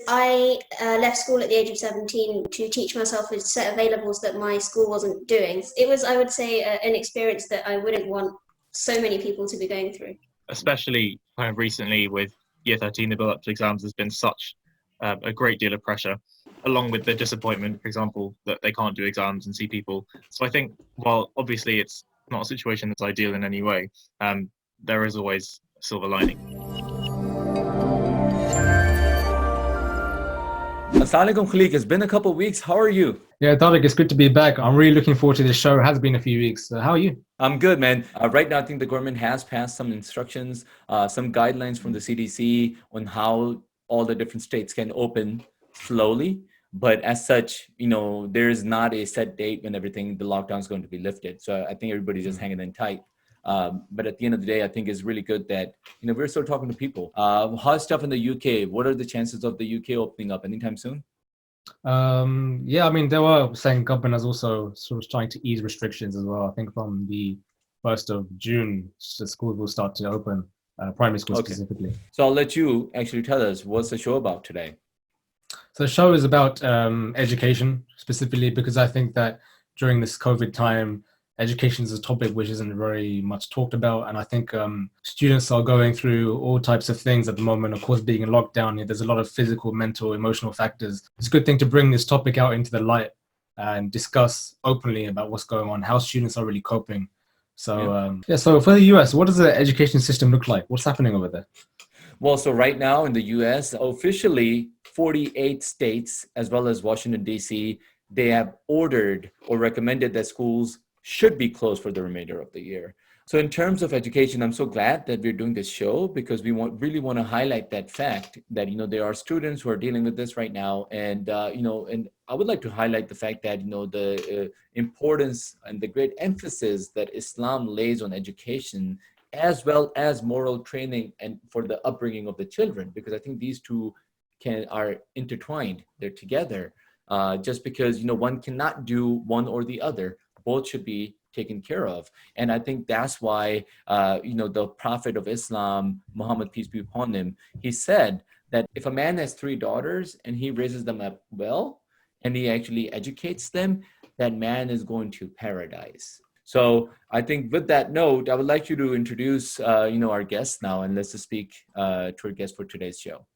I left school at the age of 17 to teach myself a set of A-levels that my school wasn't doing. It was, I would say, an experience that I wouldn't want so many people to be going through. Especially kind of recently with year 13, the build-up to exams has been such a great deal of pressure, along with the disappointment, for example, that they can't do exams and see people. So I think, while obviously it's not a situation that's ideal in any way, there is always a silver lining. Assalamu alaikum, Khaleeq. It's been a couple of weeks. How are you? Yeah, Tariq, it's good to be back. I'm really looking forward to this show. It has been a few weeks. How are you? I'm good, man. Right now, I think the government has passed some instructions, some guidelines from the CDC on how all the different states can open slowly. But as such, there is not a set date when the lockdown is going to be lifted. So I think everybody's just hanging in tight. But at the end of the day, I think it's really good that, we're still talking to people. How's stuff in the UK? What are the chances of the UK opening up anytime soon? Yeah, I mean, they were saying government is also sort of trying to ease restrictions as well. I think from the 1st of June, the schools will start to open, primary schools specifically. So I'll let you actually tell us, what's the show about today? So the show is about education specifically, because I think that during this COVID time, education is a topic which isn't very much talked about. And I think students are going through all types of things at the moment. Of course, being in lockdown, there's a lot of physical, mental, emotional factors. It's a good thing to bring this topic out into the light and discuss openly about what's going on, how students are really coping. So, so for the US, what does the education system look like? What's happening over there? Well, so right now in the US, officially 48 states, as well as Washington, D.C., they have ordered or recommended that schools should be closed for the remainder of the year. So in terms of education, I'm so glad that we're doing this show, because we really want to highlight that fact that, there are students who are dealing with this right now. And, and I would like to highlight the fact that, the importance and the great emphasis that Islam lays on education, as well as moral training and for the upbringing of the children, because I think these two are intertwined. They're together. Just because, one cannot do one or the other. Both should be taken care of. And I think that's why, the Prophet of Islam, Muhammad, peace be upon him, he said that if a man has 3 daughters and he raises them up well, and he actually educates them, that man is going to paradise. So I think with that note, I would like you to introduce, our guest now, and let's just speak to our guest for today's show.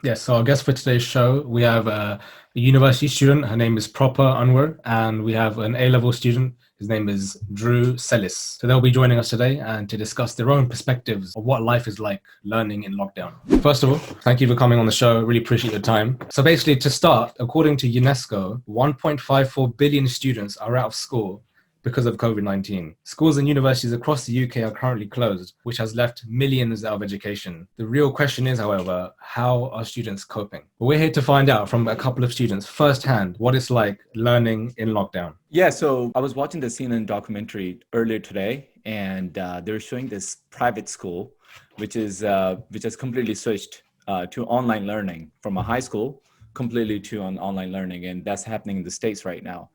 Yes, so our guest for today's show, we have a university student. Her name is Propa Anwar, and we have an A-level student. His name is Drew Sellis. So they'll be joining us today and to discuss their own perspectives of what life is like learning in lockdown. First of all, thank you for coming on the show. Really appreciate your time. So basically, to start, according to UNESCO, 1.54 billion students are out of school because of COVID-19. Schools and universities across the UK are currently closed, which has left millions out of education. The real question is, however, how are students coping? Well, we're here to find out from a couple of students firsthand what it's like learning in lockdown. Yeah, so I was watching the CNN documentary earlier today, and they were showing this private school, which has completely switched to online learning from a high school completely to an online learning, and that's happening in the States right now.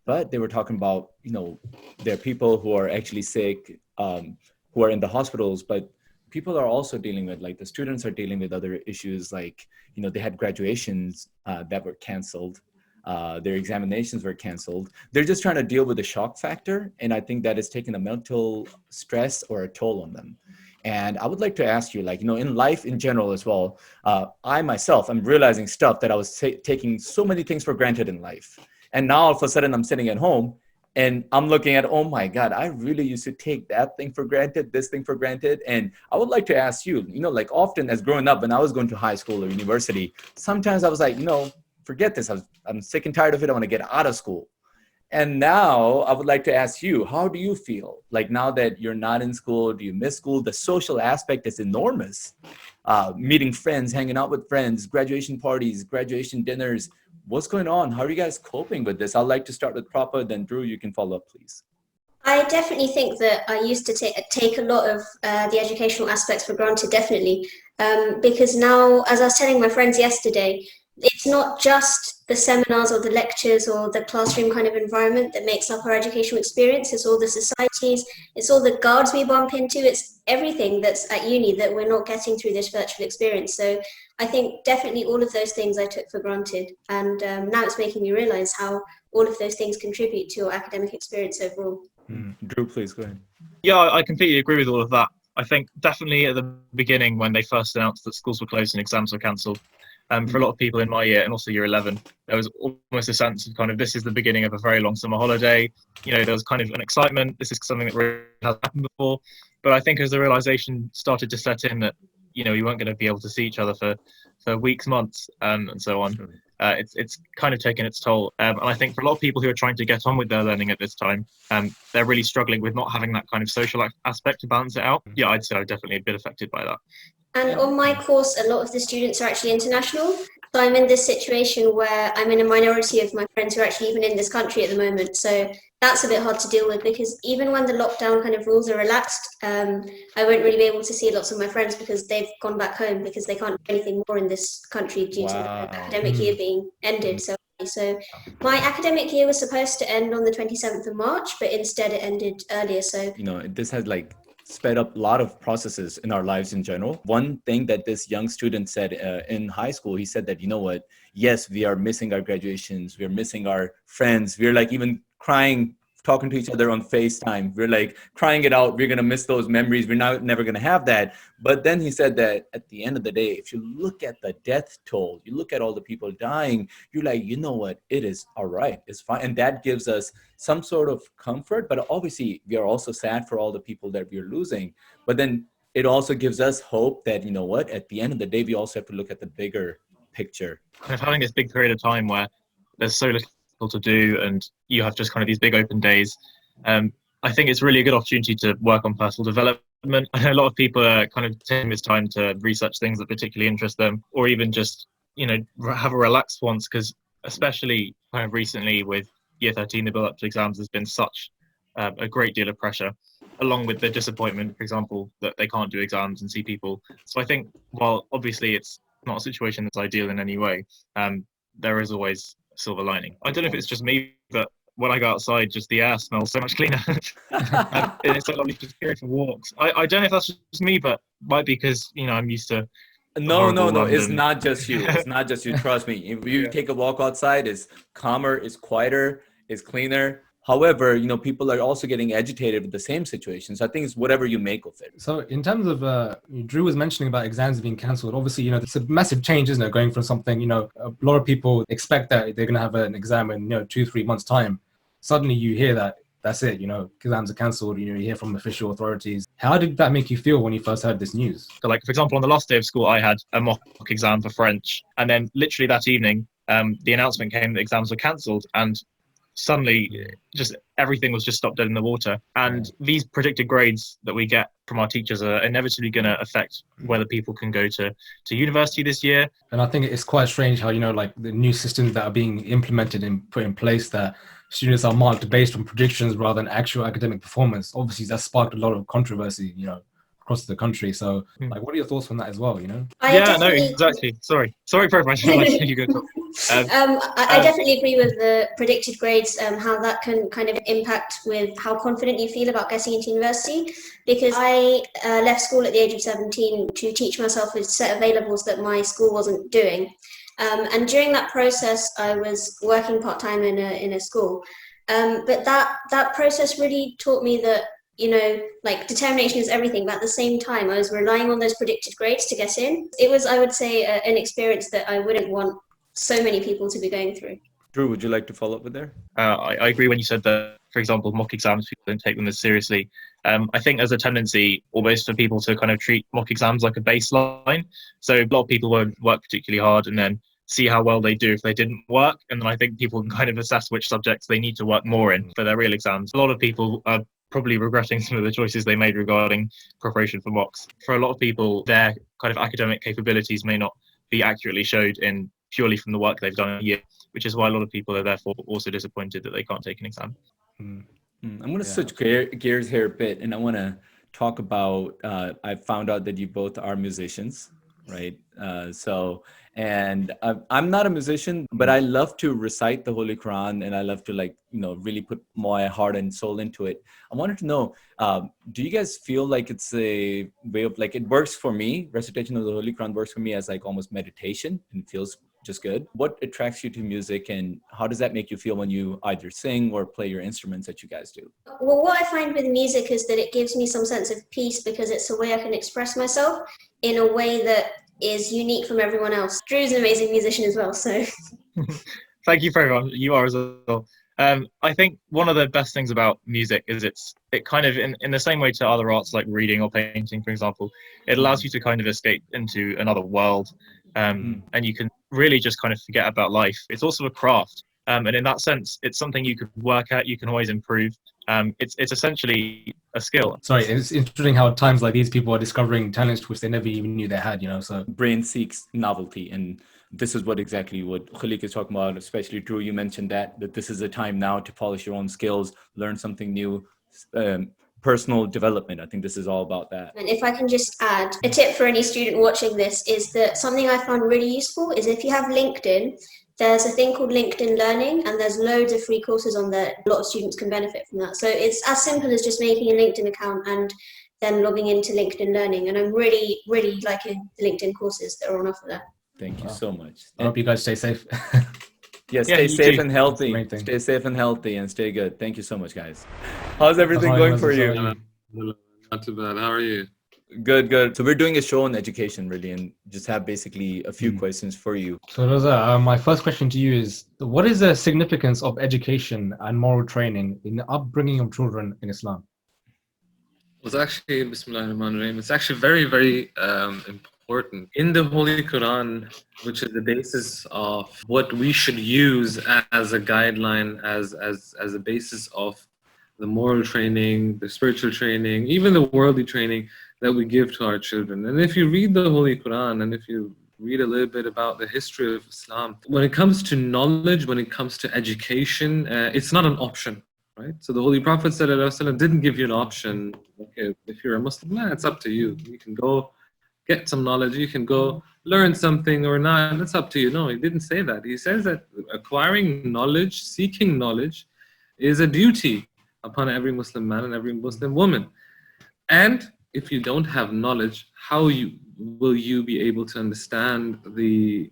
But they were talking about, there are people who are actually sick, who are in the hospitals, but people are also dealing with, like the students are dealing with other issues, like, they had graduations that were canceled. Their examinations were canceled. They're just trying to deal with the shock factor. And I think that is taking a mental stress or a toll on them. And I would like to ask you, like, in life in general as well, I myself, I'm realizing stuff that I was taking so many things for granted in life. And now all of a sudden I'm sitting at home and I'm looking at, oh my God, I really used to take that thing for granted, this thing for granted. And I would like to ask you, like often as growing up, when I was going to high school or university, sometimes I was like, forget this. I'm sick and tired of it. I want to get out of school. And now I would like to ask you, how do you feel? Like now that you're not in school, do you miss school? The social aspect is enormous. Meeting friends, hanging out with friends, graduation parties, graduation dinners. What's going on? How are you guys coping with this? I'd like to start with Propa, then Drew, you can follow up, please. I definitely think that I used to take a lot of the educational aspects for granted, definitely. Because now, as I was telling my friends yesterday, It's not just the seminars or the lectures or the classroom kind of environment that makes up our educational experience. It's all the societies, it's all the guards we bump into, it's everything that's at uni that we're not getting through this virtual experience. So I think definitely all of those things I took for granted. And now it's making me realize how all of those things contribute to your academic experience overall. Drew, please go ahead. Yeah, I completely agree with all of that. I think definitely at the beginning when they first announced that schools were closed and exams were cancelled, for a lot of people in my year and also year 11, there was almost a sense of kind of this is the beginning of a very long summer holiday. You know, there was kind of an excitement. This is something that really hasn't happened before. But I think as the realization started to set in that, you know, you weren't going to be able to see each other for weeks, months, and so on, it's kind of taken its toll. And I think for a lot of people who are trying to get on with their learning at this time, they're really struggling with not having that kind of social aspect to balance it out. Yeah, I'd say I'm definitely a bit affected by that. And on my course, a lot of the students are actually international. So I'm in this situation where I'm in a minority of my friends who are actually even in this country at the moment. So that's a bit hard to deal with, because even when the lockdown kind of rules are relaxed, I won't really be able to see lots of my friends because they've gone back home because they can't do anything more in this country due to the academic year being ended. So my academic year was supposed to end on the 27th of March, but instead it ended earlier. So, you know, this has like sped up a lot of processes in our lives in general. One thing that this young student said in high school, he said that, you know what, yes, we are missing our graduations, we're missing our friends, we're like even crying, talking to each other on FaceTime, we're like crying it out, we're gonna miss those memories, we're never gonna have that. But then he said that at the end of the day, if you look at the death toll, you look at all the people dying, you're like, you know what, it is all right, it's fine. And that gives us some sort of comfort, but obviously we are also sad for all the people that we're losing. But then it also gives us hope that, you know what, at the end of the day, we also have to look at the bigger picture. Kind of having this big period of time where there's so little to do and you have just kind of these big open days. I think it's really a good opportunity to work on personal development. I know a lot of people are kind of taking this time to research things that particularly interest them, or even just, you know, have a relaxed once, because especially kind of recently with year 13, the build up to exams has been such a great deal of pressure, along with the disappointment, for example, that they can't do exams and see people. So I think while obviously it's not a situation that's ideal in any way, there is always a silver lining. I don't know if it's just me, but when I go outside, just the air smells so much cleaner. It's so lovely to just go for walks. I don't know if that's just me, but might be because, you know, I'm used to No, it's not just you. It's not just you. Trust me. If you take a walk outside, it's calmer, it's quieter, it's cleaner. However, you know, people are also getting agitated with the same situation. So I think it's whatever you make of it. So in terms of, Drew was mentioning about exams being cancelled. Obviously, you know, it's a massive change, isn't it? Going from something, you know, a lot of people expect that they're going to have an exam in, you know, 2-3 months time. Suddenly you hear that, that's it, you know, exams are cancelled, you know, you hear from official authorities. How did that make you feel when you first heard this news? So like, for example, on the last day of school, I had a mock exam for French. And then literally that evening, the announcement came that exams were cancelled. And suddenly just everything was just stopped dead in the water. And these predicted grades that we get from our teachers are inevitably going to affect whether people can go to university this year. And I think it's quite strange how, you know, like the new systems that are being implemented and put in place, that students are marked based on predictions rather than actual academic performance. Obviously, that sparked a lot of controversy, you know, across the country. So, like, what are your thoughts on that as well, you know? No, exactly. Sorry, Propa. You go talk. I definitely agree with the predicted grades, how that can kind of impact with how confident you feel about getting into university. Because I left school at the age of 17 to teach myself a set of A-levels that my school wasn't doing. And during that process, I was working part-time in a school. But that process really taught me that, you know, like determination is everything, but at the same time, I was relying on those predicted grades to get in. It was, I would say, an experience that I wouldn't want so many people to be going through. Drew, would you like to follow up with there? I agree when you said that, for example, mock exams, people don't take them as seriously. I think there's a tendency almost for people to kind of treat mock exams like a baseline. So a lot of people won't work particularly hard and then see how well they do if they didn't work. And then I think people can kind of assess which subjects they need to work more in for their real exams. A lot of people are probably regretting some of the choices they made regarding preparation for mocks. For a lot of people, their kind of academic capabilities may not be accurately showed in purely from the work they've done in a year, which is why a lot of people are therefore also disappointed that they can't take an exam. I'm going to switch gears here a bit, and I want to talk about, I found out that you both are musicians. right? I'm not a musician, but I love to recite the Holy Quran, and I love to really put my heart and soul into it. I wanted to know, do you guys feel like it's a way of it works for me? Recitation of the Holy Quran works for me as almost meditation, and it feels just good. What attracts you to music, and how does that make you feel when you either sing or play your instruments that you guys do? Well, what I find with music is that it gives me some sense of peace because it's a way I can express myself in a way that is unique from everyone else. Drew's an amazing musician as well, so. Thank you very much. You are as well. I think one of the best things about music is it kind of, in the same way to other arts like reading or painting, for example, it allows you to kind of escape into another world, and you can really just kind of forget about life. It's also a craft, and in that sense, it's something you could work at. You can always improve. It's essentially a skill. Sorry, it's interesting how at times like these people are discovering talents which they never even knew they had, so. Brain seeks novelty, and this is what Khaleeq is talking about, especially Drew. You mentioned that this is a time now to polish your own skills, learn something new, personal development. I think this is all about that. And if I can just add a tip for any student watching this is that something I found really useful is if you have LinkedIn, there's a thing called LinkedIn Learning, and there's loads of free courses on there. A lot of students can benefit from that. So it's as simple as just making a LinkedIn account and then logging into LinkedIn Learning. And I'm really, really liking the LinkedIn courses that are on offer there. Thank you so much. I hope you guys stay safe. Yeah, stay safe and healthy. Stay safe and healthy and stay good. Thank you so much, guys. How's everything going for you? Not too bad. How are you? Good. So we're doing a show on education, really, and just have basically a few questions for you. So Raza, my first question to you is, what is the significance of education and moral training in the upbringing of children in Islam? It's actually, Bismillahirrahmanirrahim, it's actually very, very important. In the Holy Quran, which is the basis of what we should use as a guideline, as a basis of the moral training, the spiritual training, even the worldly training that we give to our children. And if you read the Holy Quran, and if you read a little bit about the history of Islam, when it comes to knowledge, when it comes to education, it's not an option, right? So the Holy Prophet ﷺ didn't give you an option. Okay, if you're a Muslim, it's up to you. You can go get some knowledge, you can go learn something or not, that's up to you. No, he didn't say that. He says that acquiring knowledge, seeking knowledge is a duty upon every Muslim man and every Muslim woman. And if you don't have knowledge, how will you be able to understand the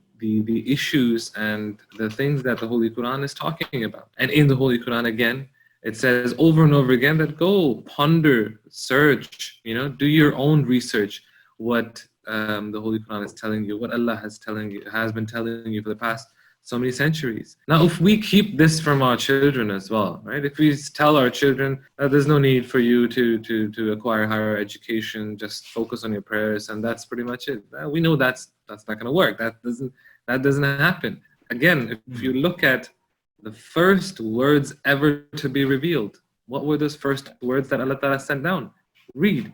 issues and the things that the Holy Quran is talking about? And in the Holy Quran, again, it says over and over again that go ponder, search, do your own research. What the Holy Quran is telling you, what Allah has been telling you for the past so many centuries. Now, if we keep this from our children as well, right? If we tell our children that there's no need for you to acquire higher education, just focus on your prayers, and that's pretty much it. We know that's not going to work. That doesn't happen. Again, if you look at the first words ever to be revealed, what were those first words that Allah Ta'ala sent down? Read.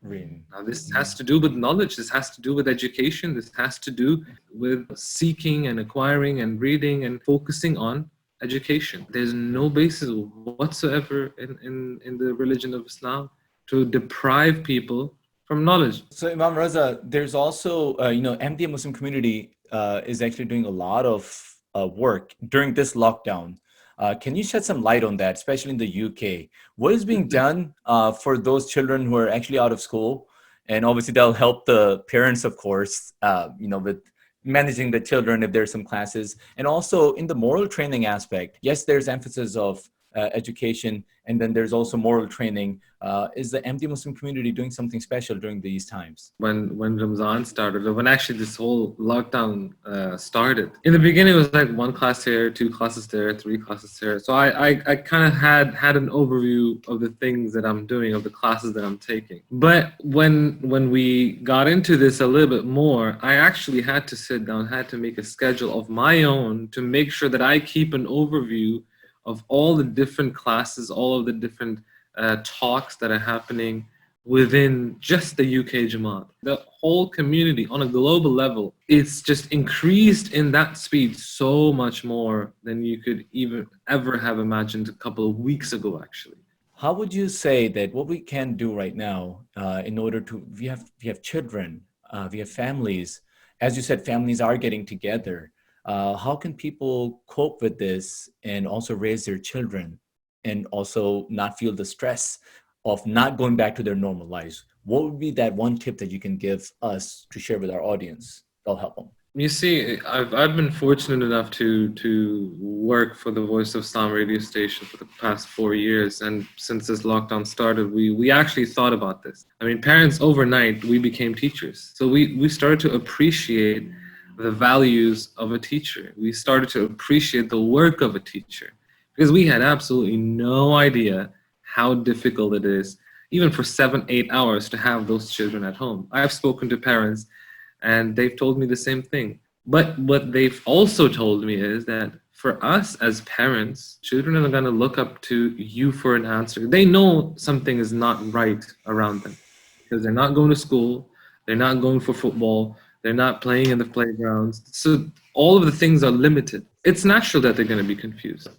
Now this has to do with knowledge, this has to do with education, this has to do with seeking and acquiring and reading and focusing on education. There's no basis whatsoever in the religion of Islam to deprive people from knowledge. So Imam Raza, there's also, Ahmadiyya Muslim Community is actually doing a lot of work during this lockdown. Can you shed some light on that, especially in the UK? What is being done for those children who are actually out of school? And obviously that'll help the parents, of course, with managing the children if there's some classes. And also in the moral training aspect, yes, there's emphasis of education, and then there's also moral training. Is the Ahmadiyya Muslim Community doing something special during these times? When Ramadan started, or when actually this whole lockdown started, in the beginning it was like 1 class here, 2 classes there, 3 classes here. So I kind of had an overview of the things that I'm doing, of the classes that I'm taking. But when we got into this a little bit more, I actually had to sit down, had to make a schedule of my own to make sure that I keep an overview of all the different classes, all of the different talks that are happening within just the UK Jamaat. The whole community on a global level, it's just increased in that speed so much more than you could even ever have imagined a couple of weeks ago, actually. How would you say that what we can do right now in order to, we have children we have families. As you said, families are getting together. How can people cope with this and also raise their children and also not feel the stress of not going back to their normal lives? What would be that one tip that you can give us to share with our audience that'll help them? You see, I've been fortunate enough to work for the Voice of Islam radio station for the past 4 years. And since this lockdown started, we actually thought about this. I mean, parents, overnight, we became teachers. So we started to appreciate the values of a teacher. We started to appreciate the work of a teacher, because we had absolutely no idea how difficult it is, even for 7-8 hours, to have those children at home. I've spoken to parents and they've told me the same thing. But what they've also told me is that for us as parents, children are going to look up to you for an answer. They know something is not right around them because they're not going to school, they're not going for football, they're not playing in the playgrounds. So all of the things are limited. It's natural that they're going to be confused.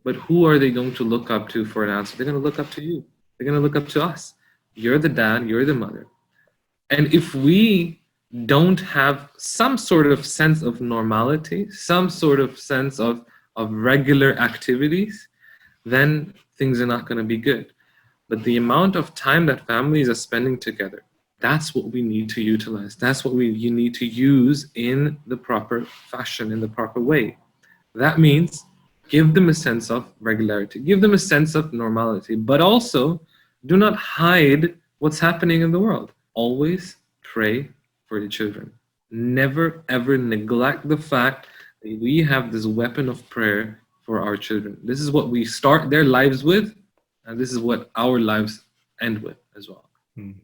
But who are they going to look up to for an answer? They're going to look up to you. They're going to look up to us. You're the dad, you're the mother. And if we don't have some sort of sense of normality, some sort of sense of regular activities, then things are not going to be good. But the amount of time that families are spending together, that's what we need to utilize. That's what you need to use in the proper fashion, in the proper way. That means give them a sense of regularity, give them a sense of normality, but also do not hide what's happening in the world. Always pray for your children. Never ever neglect the fact that we have this weapon of prayer for our children. This is what we start their lives with, and this is what our lives end with as well.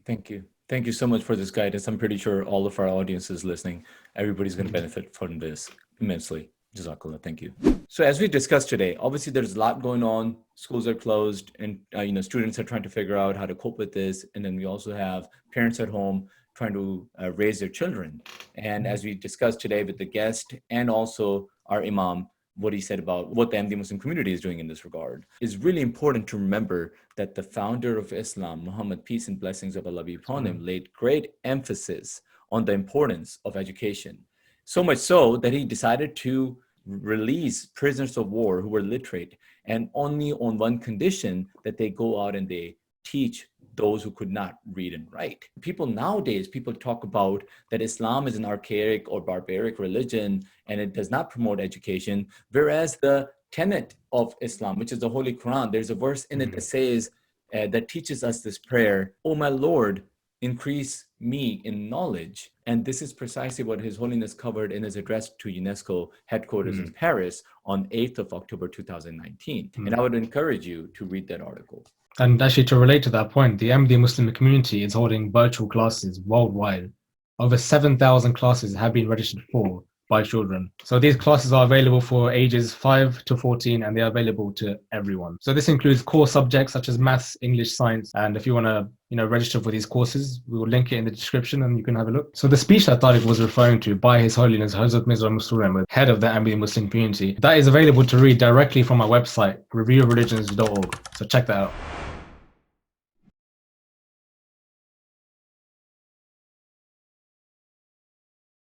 Thank you. Thank you so much for this guidance. I'm pretty sure all of our audiences listening, everybody's going to benefit from this immensely. Jazakallah, thank you. So as we discussed today, obviously there's a lot going on. Schools are closed and students are trying to figure out how to cope with this. And then we also have parents at home trying to raise their children. And as we discussed today with the guest and also our Imam, what he said about what the Ahmadiyya Muslim community is doing in this regard, is really important to remember that the founder of Islam, Muhammad, peace and blessings of Allah be upon him, laid great emphasis on the importance of education. So much so that he decided to release prisoners of war who were literate, and only on one condition, that they go out and they teach those who could not read and write. Nowadays, people talk about that Islam is an archaic or barbaric religion and it does not promote education, whereas the tenet of Islam, which is the Holy Quran, there's a verse in it that says, that teaches us this prayer, "Oh my Lord, increase me in knowledge." And this is precisely what His Holiness covered in his address to UNESCO headquarters in Paris on 8th of October 2019. And I would encourage you to read that article. And actually, to relate to that point, the Ahmadiyya Muslim community is holding virtual classes worldwide. Over 7,000 classes have been registered for by children. So these classes are available for ages 5 to 14, and they are available to everyone. So this includes core subjects such as maths, English, science. And if you want to, register for these courses, we will link it in the description and you can have a look. So the speech that Tariq was referring to by His Holiness Hazrat Mirza Masroor, head of the Ahmadiyya Muslim community, that is available to read directly from our website, reviewofreligions.org. So check that out.